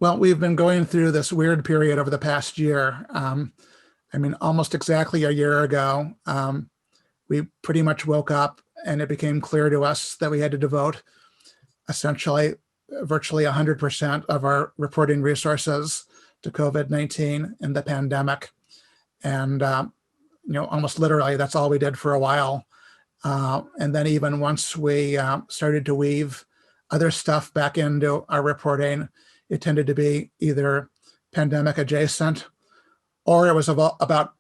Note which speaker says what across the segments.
Speaker 1: Well, we've been going through this weird period over the past year. Almost exactly a year ago, we pretty much woke up and it became clear to us that we had to devote essentially virtually 100% of our reporting resources to COVID-19 and the pandemic. And, almost literally, that's all we did for a while. And then even once we started to weave other stuff back into our reporting, it tended to be either pandemic adjacent, or it was about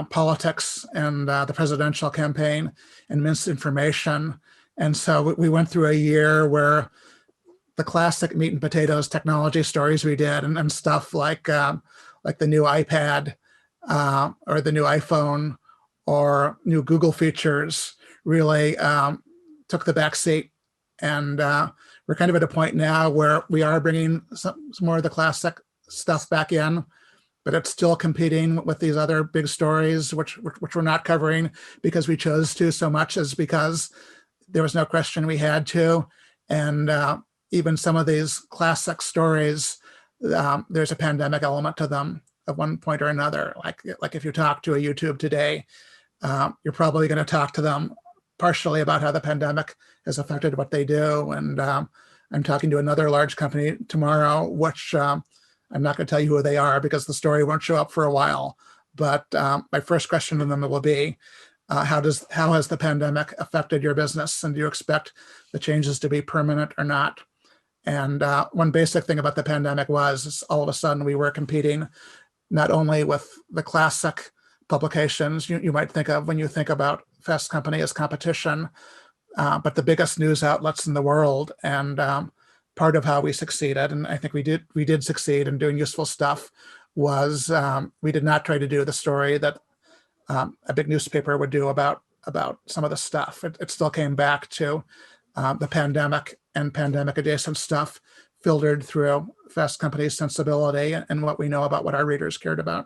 Speaker 1: politics and the presidential campaign and misinformation. And so we went through a year where the classic meat and potatoes technology stories we did and stuff like the new iPad or the new iPhone or new Google features really took the back seat. And we're kind of at a point now where we are bringing some more of the classic stuff back in, but it's still competing with these other big stories, which we're not covering because we chose to so much as because there was no question we had to. And even some of these classic stories, there's a pandemic element to them at one point or another. Like if you talk to a YouTube today, you're probably going to talk to them partially about how the pandemic has affected what they do. And I'm talking to another large company tomorrow, which I'm not going to tell you who they are because the story won't show up for a while. But my first question to them will be, how has the pandemic affected your business? And do you expect the changes to be permanent or not? And one basic thing about the pandemic was all of a sudden we were competing not only with the classic publications you might think of when you think about Fast Company as competition, but the biggest news outlets in the world. And part of how we succeeded, and I think we did succeed in doing useful stuff, was we did not try to do the story that a big newspaper would do about some of the stuff. It still came back to the pandemic and pandemic adjacent stuff filtered through Fast Company's sensibility and what we know about what our readers cared about.